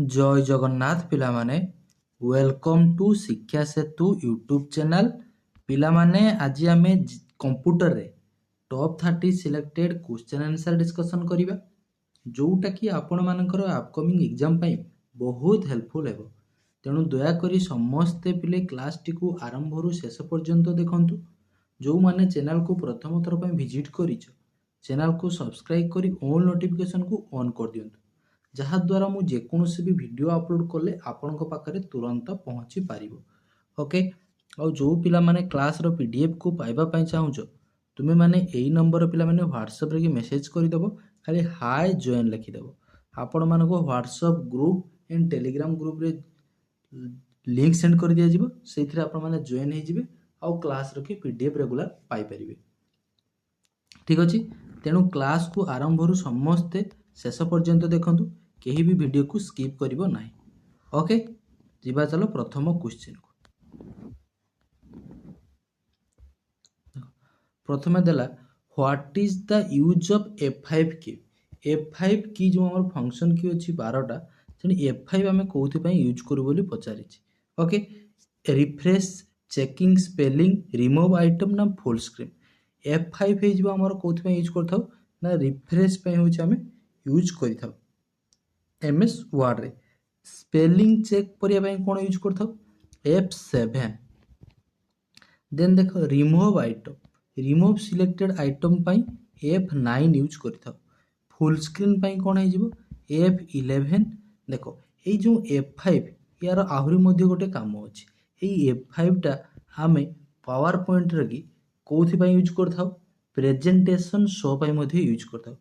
जय जगन्नाथ पिला माने वेलकम टू शिक्षा सेतु यूट्यूब चैनल पिला माने आज आमे कंप्यूटर रे top 30 selected question answer discussion करिबा जोटा कि आपण मानकर अपकमिंग एग्जाम पई बहुत हेल्पफुल हेबो। तेणु दया करी समस्ते पिले क्लास टी को आरंभ रु शेष पर्यंत देखंतु। जो माने चैनल को प्रथम थर पई विजिट करिछो चैनल को सब्सक्राइब करी ऑल नोटिफिकेशन को ऑन कर दियंतु जहाद्वारा मुझे जेकोसी भी वीडियो अपलोड कले आपण पाखे तुरंत पहुँची पार। ओके और जो पिला माने क्लास रो पीडीएफ को पाइबा चाहूच तुम्हें माने यही नंबर पिला माने व्हाट्सएप रे मेसेज करदेव खाली हाय जॉइन लिखिदेव। आपण मान WhatsApp group and Telegram group रे लिंक सेंड कर दिया जिवो सेथिरे आपण माने जॉइन हे जिवे आउ क्लास रो की पीडीएफ रेगुलर पाई परिबे। ठीक अछि तेणु क्लास को आरंभ रु समस्ते शेष पर्यंत देखंतु केही भी वीडियो को स्किप करिवो नाही। ओके जिबा चलो प्रथम क्वेश्चन को प्रथमे देला what is the use of F5 की। F5 की जो हमर फंक्शन की अछि 12टा तेणु F5 हमें कोथि पई यूज करू बोली पचारि छी। Okay refresh checking spelling remove item ना फुल स्क्रीन F5 हे जिवो हमर कोथि पई यूज करथाउ ना रिफ्रेश पई होछि हमें यूज करिथाउ। एमएस वर्ड रे स्पेलिंग चेक करिया पई कोन यूज करथाउ F7। देन देखो remove item remove selected item पई F9 यूज करथाउ। फुल स्क्रीन पई कोन हे जिवो F11। देखो ए जो F5 यार आहुरी मध्ये गोटे काम अछि ए F5 टा हमें पावर पॉइंट रे की कोथि पई यूज करथाउ प्रेजेंटेशन शो पई मध्ये यूज करथाउ।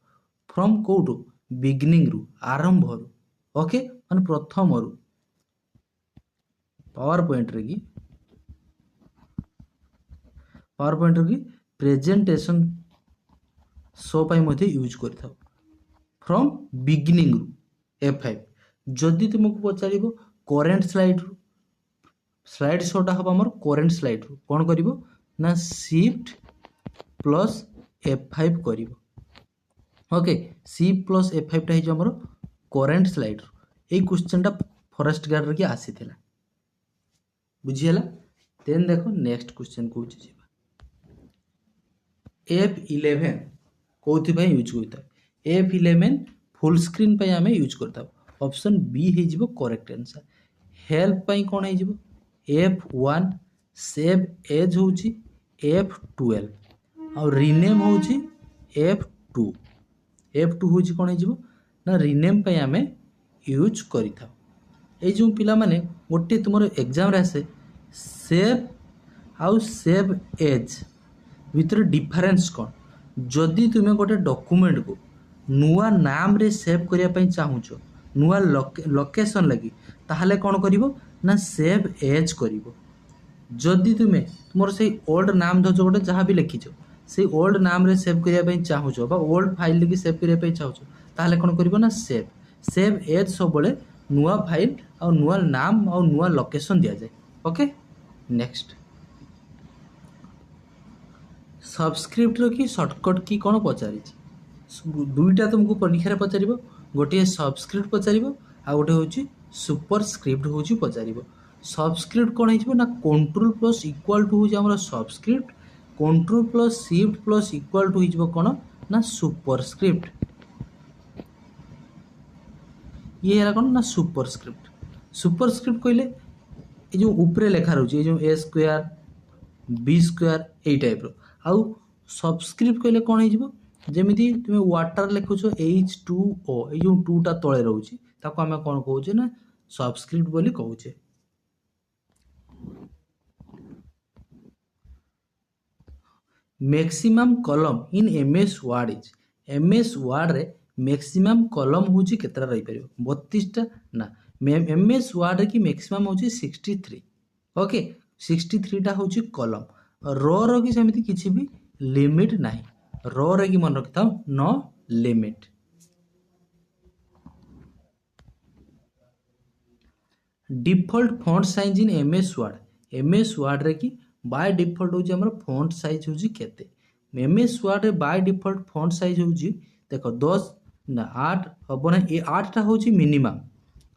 फ्रॉम कोटू बिगिनिंग रु आरंभ रु ओके माने प्रथम रु पावर पॉइंट रे की प्रेजेंटेशन शो पई मध्ये यूज करथाउ। फ्रॉम बिगिनिंग रु F5 जदि तुमको पचारिबो करेंट स्लाइड शोटा हम हमर करेंट स्लाइड रु कोन करिवो ना शिफ्ट प्लस F5 करिवो। ओके शिफ्ट प्लस F5 टा हे हमर करेंट स्लाइड ए क्वेश्चन टा फॉरेस्ट गार्ड रे की आसीथिला बुझियला। देन देखो नेक्स्ट क्वेश्चन को जिबा F11 कोथि पई यूज करता F11 फुल स्क्रीन पई हमें यूज करता। ऑप्शन बी हे जिवो करेक्ट आंसर। हेल्प पई कोन हे जिवो F1 सेव एज होची F12 और रीनेम होची F2 होची कोन हे जिवो ना रीनेम पई हमें यूज करिथा। ए जो पिला माने गोटे तुमरो एग्जाम रे आसे सेव आउ सेव एज भीतर डिफरेंस कोन जदि तुमे गोटे डॉक्यूमेंट को नुआ नाम रे सेव करिया पई चाहूचो नुआ लोकेशन लगी ताहले कोन करिवो ना सेव एज करिवो। जदि तुमे तुमरो से ओल्ड नाम धजो गोटे जहां भी लिखिछो से ओल्ड नाम रे सेव करिया पई चाहूचो बा ओल्ड फाइल लगी सेव करिया पई चाहूचो ताहले कोन करिवो ना सेव एज सब बळे नुआ फाइल और नुआ नाम और नुआ लोकेशन दिया जाए। ओके नेक्स्ट सबस्क्रिप्ट रो की शॉर्टकट की कोन पचारि दुईटा तुमको परीक्षा रे पचारिबो गोटे सबस्क्रिप्ट पचारिबो आ गोटे होची सुपर स्क्रिप्ट होची पचारिबो। सबस्क्रिप्ट कोन हिजबो ना कंट्रोल प्लस इक्वल टू होची हमर subscript control plus shift plus equal to हिजबो कोन ना सुपर स्क्रिप्ट। ये है कौन ना सुपर स्क्रिप्ट कहले ये जो ऊपर लेखा रही है जो ए स्क्वायर बी स्क्वायर यही टाइप रो आउ सबस्क्रिप्ट कहले कौन हो जमीती तुम वाटर लिखुच H2O ये जो 2टा तले रोचे ताको आम कौन कहे ना सबस्क्रिप्ट बोली कहे। Maximum column in MS word is MS word रे मैक्सिमम कॉलम होची केतरा रही परिबो 32टा ना MS वर्ड की मैक्सिमम होची 63। ओके 63 टा होची कॉलम रो रो की समिति किछि भी लिमिट नाही रो रे की मन रखता no limit. Default font size in MS word रे की बाय डिफॉल्ट होची हमर फॉन्ट साइज होची केते MS वर्ड रे बाय डिफॉल्ट फॉन्ट साइज होची देखो 10 ना 8 हम ना ये 8टा होची मिनिमम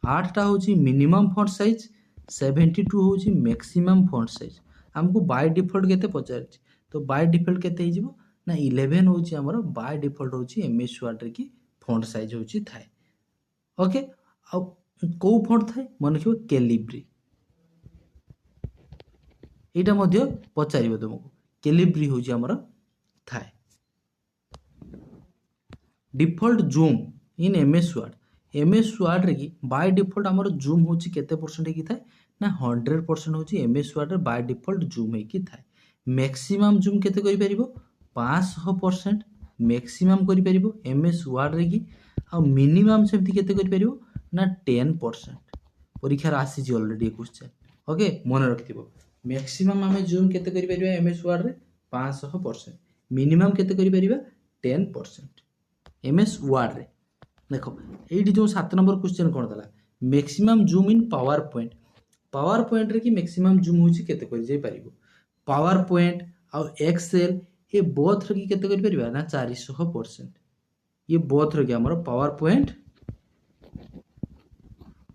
आठटा हूँ मिनिमम फॉन्ट साइज 72 हूँ मैक्सिमम फॉन्ट साइज आमको बाय डिफॉल्ट केते पचार तो बाय डिफॉल्ट केते हो ना 11 हूँ आमर बाय डिफॉल्ट हूँ एमएस वर्ड रे कि फॉन्ट साइज हूँ थाए ओके आ कौ फॉन्ट थाए मन रखियो कैलिब्री एटा मध्य पचारिबो तुमको कैलिब्री हूँ आमर थाए default zoom in MS word रे कि बाय डिफॉल्ट आमर जूम हूँ केते परसेंट की थाए ना 100% हूँ एमएस वर्ड रे बाय डिफॉल्ट जूम है कि थाए मैक्सिमम जूम केते करि परिबो 500% मैक्सिमम करि परिबो एमएस वर्ड रे कि आ मिनिमम सेमति केते करि परिबो ना 10% परीक्षा आसी ऑलरेडी क्वेश्चन ओके मन रखिथिबो मैक्सिमम आमे जूम केते करि परिबा एमएस वर्ड रे 500% मिनिमम केते करि परिबा 10% एमएस वर्ड रे देखो ये जो 7 नंबर क्वेश्चन कौन था maximum zoom in power point रे कि मैक्सिमम जूम होची केते कर जाई परिबो पावर पॉइंट आ एक्सेल ये बोथ रे कि केते कर परिबा ना 400% ये बोथ रे कि हमर पावर पॉइंट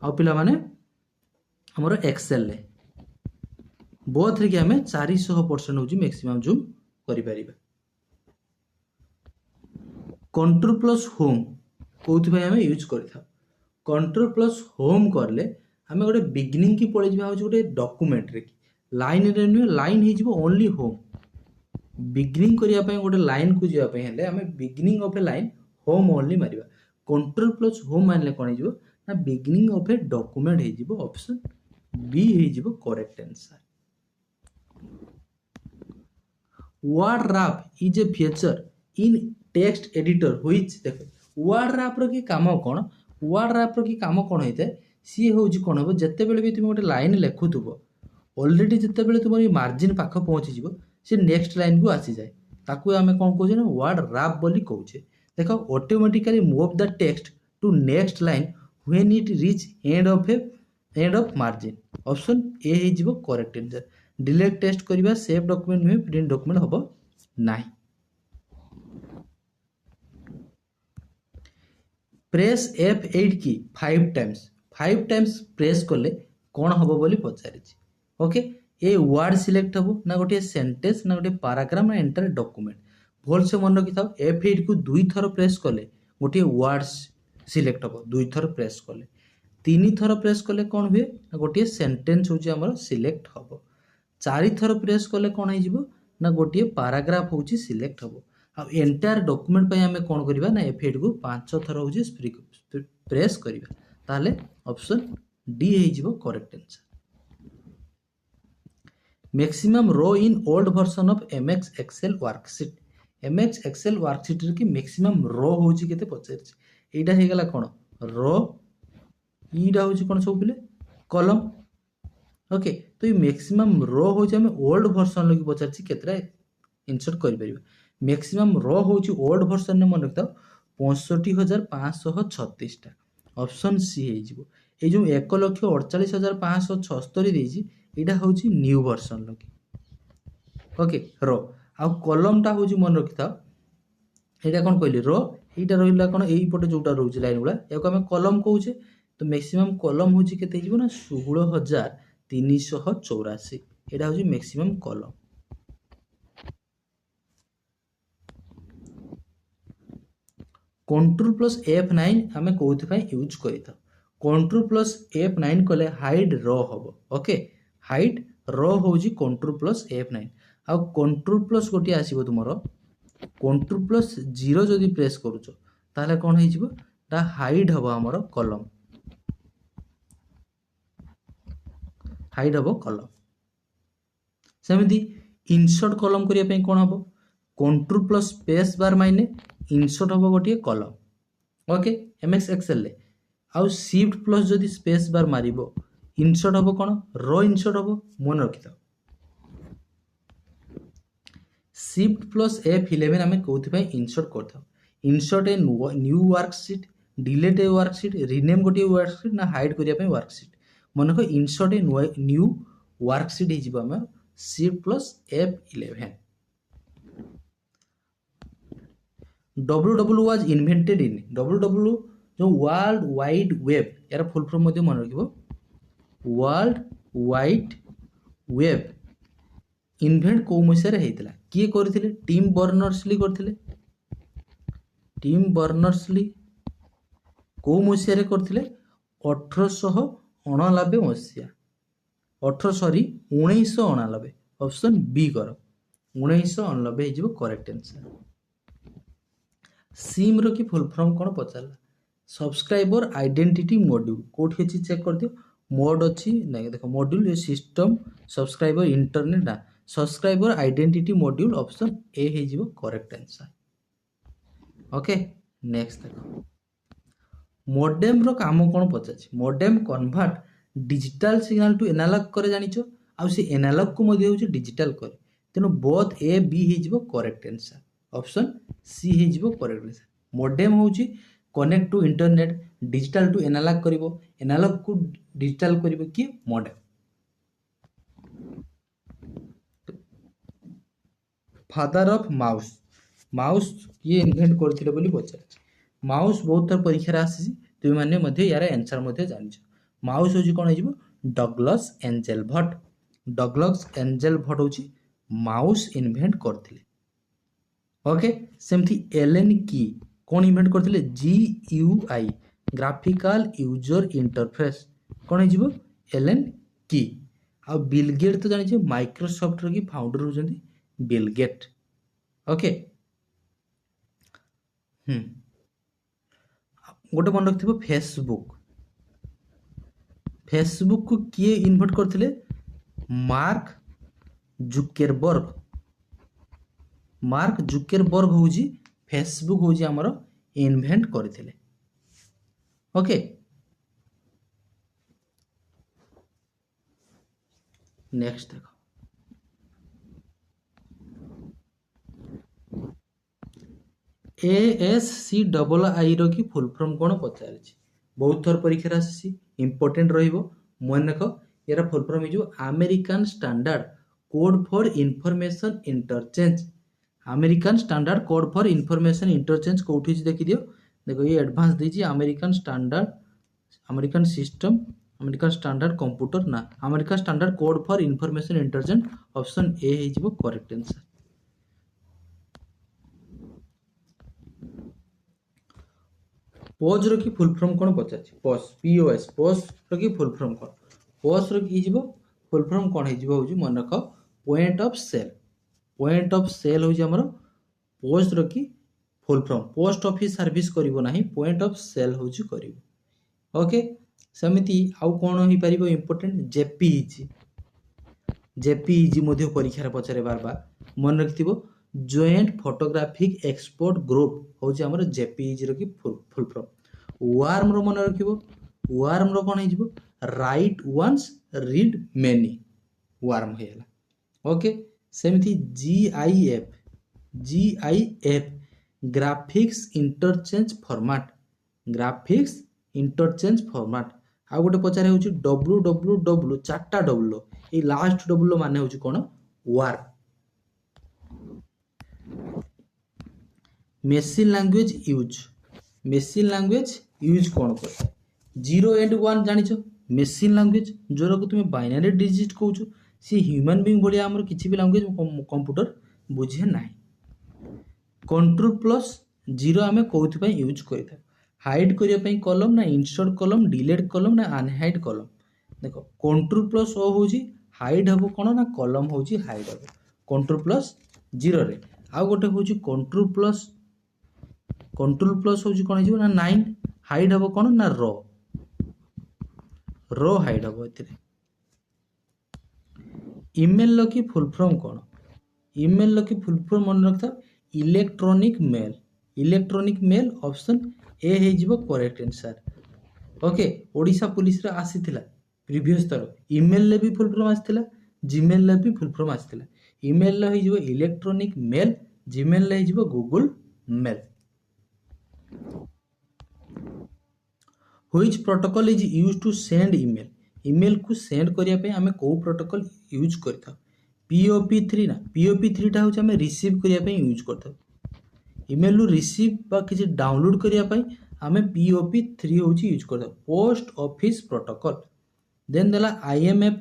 आ पिला माने हमर एक्सेल रे बोथ रे कि हमें 400% होची मैक्सिमम जूम करि परिबा कंट्रोल प्लस होम कौथि भाई हमें यूज करथा कंट्रोल प्लस होम करले हमें गोटे बिगिनिंग की पड़े जा गोटे डॉक्यूमेंट रे लाइन रे नुहे लाइन हे जिवो ओनली होम बिगिनिंग करिया पय गोटे लाइन को जिया पय हेले हमें beginning of a line home only मारिबा कंट्रोल प्लस होम मानले कोन हे जिवो ना बिगिनिंग ऑफ ए डॉक्यूमेंट हे जिवो ऑप्शन बी हे जिवो correct answer word wrap is a feature in text editor which देखो वर्ड रैप रो की काम कोन वर्ड रैप रो की काम कोन होइते सी होउची कोन हो जत्ते बेले भी तुम गोटे लाइन लेखुथुबो ऑलरेडी जत्ते बेले तुम मार्जिन पाख पहुंची जिवो से नेक्स्ट लाइन को आसी जाए ताकू आमे कोन कहूचे ना वर्ड रैप बोली कहूचे देखो automatically move the text to next line when it reach end of margin option A हे जिवो करेक्ट आंसर डिलीट टेस्ट करिबा सेव डॉक्यूमेंट नुहे प्रिंट डॉक्यूमेंट हबो नाही प्रेस F8 की 5 टाइम्स प्रेस कले कौन हम बोली पचारि ओके ए वर्ड सिलेक्ट हम ना गोटे सेंटेंस ना गोटे पैराग्राफ ना एंटायर डॉक्यूमेंट भल से मन रखि था F8 को 2 थर प्रेस कले गोटे वर्ड सिलेक्ट हम 2 थर प्रेस कले 3 थर प्रेस कले कौन हुए ना गोटे सेंटेंस होची हमर सिलेक्ट हम 4 थर प्रेस कले कौन हो जिवो ना गोटे पैराग्राफ होची सिलेक्ट हम आ एंटायर डॉक्यूमेंट पे हमें कौन करबा ना F8 को 5 थर होची प्रेस करबा ताले ऑप्शन डी हे जिवो correct answer maximum row in old version of MX Excel worksheet MX Excel worksheet रे कि मैक्सिमम रो होची केते पचारछि एटा हे गला कोन रो ईटा होची कोन सब पिले कॉलम ओके तो ये मैक्सिमम रो होची हमें ओल्ड वर्जन लगी पचारछि केतरा इंसर्ट करि परिबा मैक्सिमम रो होची ओल्ड वर्जन ने मन रखता 65,536 टा ऑप्शन सी हे जिवो ए जो 1,48,576 देछि एटा होची न्यू वर्जन लगी ओके रो आ कॉलम टा होची मन रखता एटा कोन कहली रो एटा रहिला कोन एई पटे जोटा रहउची लाइन गुला एको हम कॉलम कहूचे तो मैक्सिमम कॉलम होची केते जिवो ना 16,384 एटा होची maximum column control plus F9 आमे कोथि पय यूज करिता कंट्रोल प्लस F9 कले हाइड रो हबो ओके हाइड रो होजी कंट्रोल प्लस F9 आ कंट्रोल प्लस गोटी आसीबो तुमरो कंट्रोल प्लस 0 जदि प्रेस करूचो ताले कोन हे जिवो ता हाइड हबो हमरो कॉलम हाइड हबो कॉलम सेमिति इंसर्ट कॉलम करिया पय कोन हबो कंट्रोल प्लस स्पेस बार माइने इंसर्ट हम गोटे कॉलम ओके MX एक्सेल ले आउ शिफ्ट प्लस जदि स्पेस बार मारिबो इंसर्ट हम कोन रो इंसर्ट हम मन रखि था शिफ्ट प्लस F11 हमें कोथि पय इंसर्ट करथा insert a new worksheet delete a worksheet rename गोटे वर्कशीट ना हाइड करिया पय वर्कशीट मन को इंसर्ट ए न्यू वर्कशीट हे जिवो हम shift plus F11 WW was invented in WW जो वर्ल्ड वाइड वेब यार फुल फॉर्म मध्य मन रखिबो वर्ल्ड वाइड वेब इन्वेंट को मसीह रे हेतिला किए करथिले टिम बर्नर्स-ली करथिले टिम बर्नर्स-ली को मसीह रे करथिले 1899 मसीहा 1999 ऑप्शन बी कर 1999 हे जिवो करेक्ट आंसर सिम रो की फुल फॉर्म कोन पचारला सब्सक्राइबर आइडेंटिटी मॉड्यूल कोठी अछि चेक कर दियो मोड अछि नै देखो मॉड्यूल ये सिस्टम सब्सक्राइबर इंटरनेट ना subscriber identity module option A हे जिवो करेक्ट आंसर ओके नेक्स्ट देखो मोडेम रो काम कोन पचाछि modem convert digital signal to analogue करे जानिछो आ से एनालॉग को मध्ये होछि डिजिटल करे तेनो बोथ ए बी हे जिवो करेक्ट आंसर ऑप्शन सी हे जिवो करेक्ट आंसर मोडेम होछि connect to internet digital to analogue करिवो एनालॉग को डिजिटल करिवो कि modem father of mouse mouse ये इन्वेंट करथिले बोली पचार माउस बहुत थर परीक्षा रे आसी तुम माने मध्ये यार आंसर मध्ये जानिछ माउस होछि कोन हिजबो डगलस एंजेल भट होछि माउस इन्वेंट करथिले ओके सेमथि एलन की कोन इन्वेंट करथिले जीयूआई ग्राफिकल यूजर इंटरफेस कोन हिजबो एलन की आ बिल गेट तो जानिछ माइक्रोसॉफ्ट रो की फाउंडर होजंती बिल गेट ओके गोटे मन रखिथिबो फेसबुक को किए इन्वेंट करथिले मार्क जुकेरबर्ग होजी फेसबुक होजी हमर इन्वेंट करथिले ओके नेक्स्ट देखो ASCII रो की फुल फॉर्म कोन पचारछि बहुत थर परीक्षा आसी इंपोर्टेंट रहिबो मन रख यार फुल फॉर्म हे जो American standard code for information interchange कोठी देखि दियो देखो ये एडवांस देछि अमेरिकन स्टैंडर्ड कंप्यूटर ना American standard code for information interchange option A हे जिवो करेक्ट आंसर पोज रो की फुल फॉर्म कोन पचाछि पोज रो की फुल फॉर्म कोन पोज रो की जिवो फुल फॉर्म कोन हे जिवो होजी मन रख पॉइंट ऑफ सेल होजी हमर पोज रो की full form post office service करिवो नाही पॉइंट ऑफ सेल होजी करिवो ओके समिति आउ कोन होई परिबो इंपोर्टेंट जेपीईजी मध्ये परीक्षा रे पचारे बार बार मन रखिथिबो जॉइंट फोटोग्राफिक एक्सपोर्ट ग्रुप होची हमर जेपीईजी रो की फुल फॉर्म वार्म रो मन रखिबो वार्म रो कोन हिजबो write once read many WORM हेला ओके सेमथि जीआईएफ ग्राफिक्स इंटरचेंज फॉर्मेट आ गोटे पचारे होची डब्ल्यूडब्ल्यूडब्ल्यू चारटा डब्ल्यू ए लास्ट डब्ल्यू माने होची कोन वार्म मेसिन लैंग्वेज यूज कौन कर 0 एंड 1 जानिछ मेसिन लैंग्वेज जोर को तुम बाइनरी डिजिट कहूछ सी ह्यूमन बीइंग भलिया हमर किछि भी लैंग्वेज कंप्यूटर बुझे नाही कंट्रोल+0 हमें कोथि पय यूज करिथा हाइड करिया पय कॉलम ना इंसर्ट कॉलम डिलीट कॉलम ना अनहाइड कॉलम देखो कंट्रोल+O होजी हाइड हबो कोन ना कॉलम होजी हाइड हबो कंट्रोल+0 रे आ गोटे होजी कंट्रोल+ होजी कोन हिजो ना 9 हाइड हबो कोन ना रो हाइड हबो एथिरे ईमेल लो की फुल फॉर्म कोन ईमेल लो की फुल फॉर्म मन रखता इलेक्ट्रॉनिक मेल ऑप्शन ए हे जिवो correct answer okay Odisha police रे आसीथिला प्रीवियस तर ईमेल ले भी फुल फॉर्म आसीथिला जीमेल ले भी फुल फॉर्म आसीथिला ईमेल ले हे जिवो इलेक्ट्रॉनिक मेल जीमेल ले हे जिवो Google mail which protocol is used to send email को सेंड करिया पे हमें को प्रोटोकॉल यूज करथा POP3 ना POP3 टा होचे हमें रिसीव करिया पे यूज करथा ईमेल रू रिसीव बा किछि डाउनलोड करिया पे आमे POP3 हूँ यूज कर पोस्ट ऑफिस प्रोटोकॉल। देन देला IMF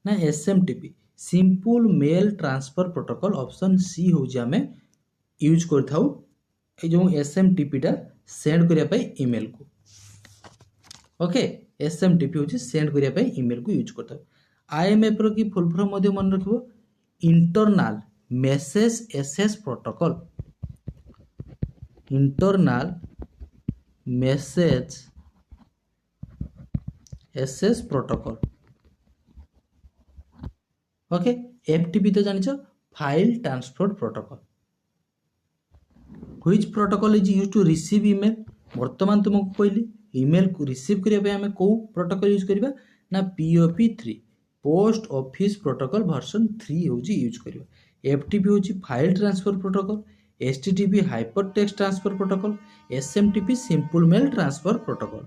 ना SMTP simple mail transfer protocol. Option C हूँ आमे यूज कर जो SMTP टा सेंड करने ईमेल को। ओके SMTP हूँ सेंड करने ईमेल को यूज कर। IMF रो की फुल फॉर्म मध्य मन रखिबो internal message access protocol. Internal message access protocol. Okay FTP तो जानिछ file transfer protocol. Which protocol is use to receive email. वर्तमान तुमको कहली ईमेल को रिसीव करने आम कौ प्रोटोकॉल यूज करबा ना POP3 post office protocol version 3 हूँ यूज करबा। FTP हूँ file transfer protocol. HTTP hyper text transfer protocol. SMTP simple mail transfer protocol.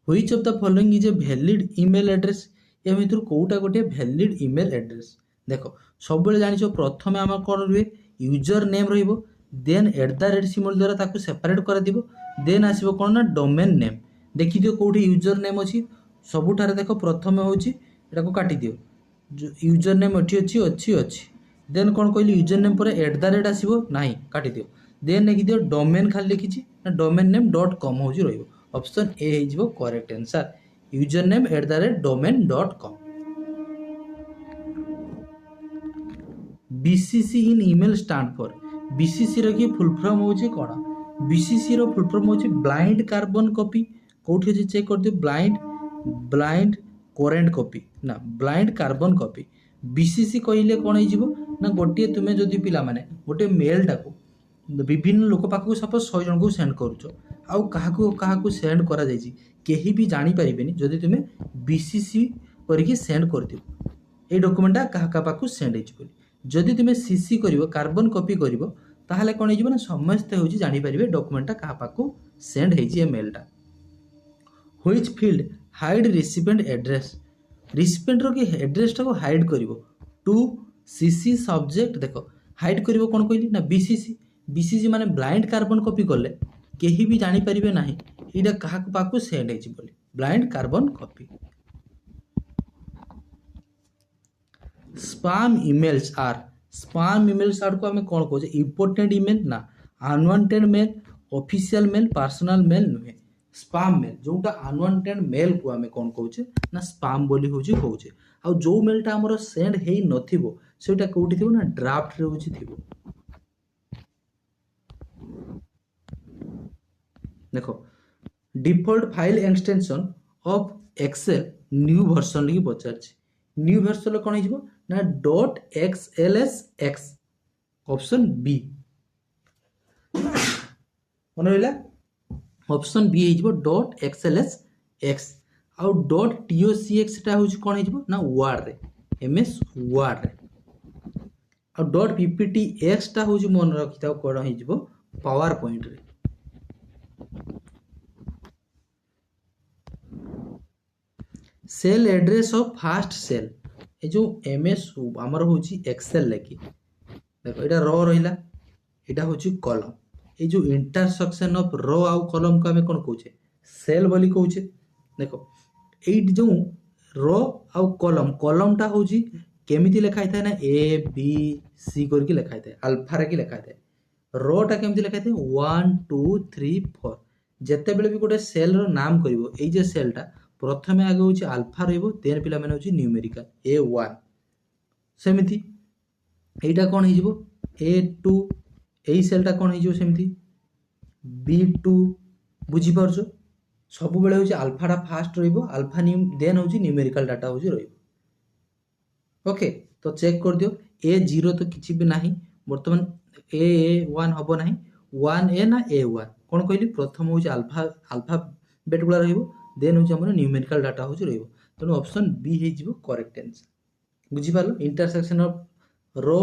Which of the following is a valid email address. या भितर कोटा गोटे valid email address. देखो सब जानिछ प्रथम आम कौन रुए यूजर नेम रहिबो देन @ सिंबल द्वारा ताकू सेपरेट कर दिबो देन आसीबो कोन ना डोमेन नेम। देखि दियो कोठी यूजर नेम अछि सबुठारे देखो प्रथम होउची एटा को काटी दियो यूजर नेम अछि देन कोन कहली यूजर नेम पर @ आसीबो नाही काटी दियो देन लिखि दियो डोमेन खाली लिखिछि ना डोमेन नेम .com होउची रहिबो। ऑप्शन ए हेजिबो correct answer user name @domain.com। BCC in email stand for. BCC रो की फुल फॉर्म होउची कोन BCC रो फुल फॉर्म होउची ब्लाइंड कार्बन कॉपी। कोठी अछि चेक कर दियो ब्लाइंड करेंट कॉपी ना ब्लाइंड कार्बन कॉपी। BCC कहिले कोन हेजिबो ना गोटे तुमे जदि पिला माने गोटे मेल टाको विभिन्न लोक पाखु सपोज 100 जन को सेंड करूछो आउ काहाकू सेंड करा जायछि केही भी जानी परिबेनी जदि तुमे BCC करिकि सेंड करदियो ए डॉक्यूमेंटा काहा पाखु सेंड हेछि बोली। जदि तुमे CC करिवो कार्बन कॉपी करिवो ताहले कोन हेजिबो ना समस्त होछि जानि परिबे डॉक्यूमेंटा काहा पाखु सेंड हेछि ए मेलटा। Which field hide recipient address. Recipient रो की एड्रेस टा को हाइड करिवो टू CC सब्जेक्ट। देखो हाइड करिवो कोन कहली ना BCC माने ब्लाइंड कार्बन कॉपी करले केही भी जानि परिबे नाही एटा काहा पाखु सेंड हेछि बोली blind carbon copy. Spam emails are को हमें कौन कहे इंपोर्टेंट ईमेल ना unwanted mail official mail personal mail नुहे। स्पैम मेल जोटा अनवांटेड मेल को हमें कौन कहूचे ना स्पैम बोली होची कहूचे। आ जो मेलटा हमर सेंड हेई नथिबो सेटा कोठी थिबो ना ड्राफ्ट रे होची थिबो। देखो default file extension of Excel new version लगी पचारछि न्यू वर्जन कोन हिजबो ना .xlsx ऑप्शन बी कोन रहला ऑप्शन बी हिजबो .xlsx आउ .tocx टा होछि कोन हिजबो ना वर्ड रे MS वर्ड रे आउ .pptx टा होछि मन रखिताउ कोन हिजबो पावर पॉइंट रे। Cell address of first cell ए जो MS हमर होची एक्सेल लेकी देखो एटा रो रहिला एटा होची कॉलम ए जो इंटरसेक्शन ऑफ रो आउ कॉलम को हमें कोन कहूचे सेल बोली कहूचे। देखो ए जो रो आउ कॉलम टा होची केमिति लिखाइ थाए ना ABC करके लिखाइ थाए अल्फा रे की लिखाइ थाए रो टा केमिति लिखाइ थाए 1 2 3 4 जते बेले भी गोटे सेल रो नाम करिवो ए जे सेल टा प्रथमे आगे होची अल्फा रहइबो देन पिला माने होची न्यूमेरिकल A1 सेमिति एटा कोन हिजबो A2 एई सेल टा कोन हिजबो सेमिति B2 बुझी परछो सब बेले होची अल्फा टा फास्ट रहइबो अल्फा देन होची न्यूमेरिकल डाटा होची रहइबो। ओके तो चेक कर दियो A0 तो किछि भी नाही वर्तमान A1 हबो नाही 1A ना A1 कोन कहली प्रथम होची अल्फा बेट गुला रहइबो देन होची हमर न्यूमेरिकल डाटा होची रहइबो तनो ऑप्शन बी हे जिवो करेक्ट आंसर। बुझी पालो इंटरसेक्शन ऑफ रो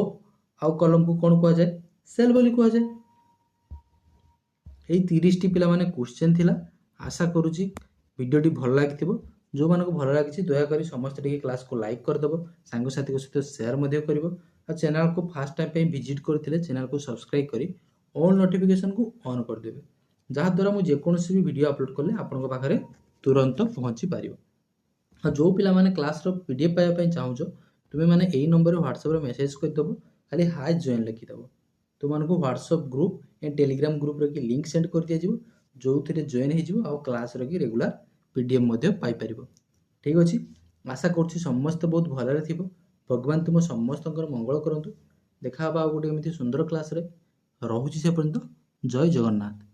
आउ कॉलम को कोन कहआ जाय सेल बोली कहआ जाय। एई 30 टी पिला माने क्वेश्चन थिला आशा करूची वीडियो टी भल लागिथिबो जो मानको भल लागिछि दया करी समस्त टिके क्लास को लाइक कर दबो सांग साथी को सहित शेयर मध्ये करिवो आ चैनल को फर्स्ट टाइम पे विजिट करथिले चैनल को सब्सक्राइब करी ऑल नोटिफिकेशन को ऑन कर देबे। ଯାହାଦ୍ୱାରା ମୁଁ ଯେକୌଣସି ବି ଭିଡ଼ିଓ ଅପଲୋଡ଼ କଲେ ଆପଣଙ୍କ ପାଖରେ ତୁରନ୍ତ ପହଞ୍ଚି ପାରିବ। ଆଉ ଯେଉଁ ପିଲାମାନେ କ୍ଲାସ୍ର PDF ପାଇବା ପାଇଁ ଚାହୁଁଛ, ତୁମେମାନେ ଏଇ ନମ୍ବରରେ ହ୍ୱାଟ୍ସଆପ୍ରେ ମେସେଜ୍ କରିଦେବ, ଖାଲି ହାଏ ଜଏନ୍ ଲେଖିଦେବ। ତୁମମାନଙ୍କୁ ହ୍ୱାଟ୍ସଆପ୍ ଗ୍ରୁପ୍ ଏ ଟେଲିଗ୍ରାମ ଗ୍ରୁପ୍ରେ କି ଲିଙ୍କ୍ ସେଣ୍ଡ କରିଦିଆଯିବ, ଯେଉଁଥିରେ ଜଏନ୍ ହେଇଯିବ ଆଉ କ୍ଲାସ୍ର କି ରେଗୁଲାର PDF ମଧ୍ୟ ପାଇପାରିବ। ଠିକ୍ ଅଛି, ଆଶା କରୁଛି ସମସ୍ତେ ବହୁତ ଭଲରେ ଥିବ। ଭଗବାନ ତୁମ ସମସ୍ତଙ୍କର ମଙ୍ଗଳ କରନ୍ତୁ। ଦେଖା ହେବା ଆଉ ଗୋଟେ ଏମିତି ସୁନ୍ଦର କ୍ଲାସ୍ରେ। ରହୁଛି ସେ ପର୍ଯ୍ୟନ୍ତ। ଜୟ ଜଗନ୍ନାଥ।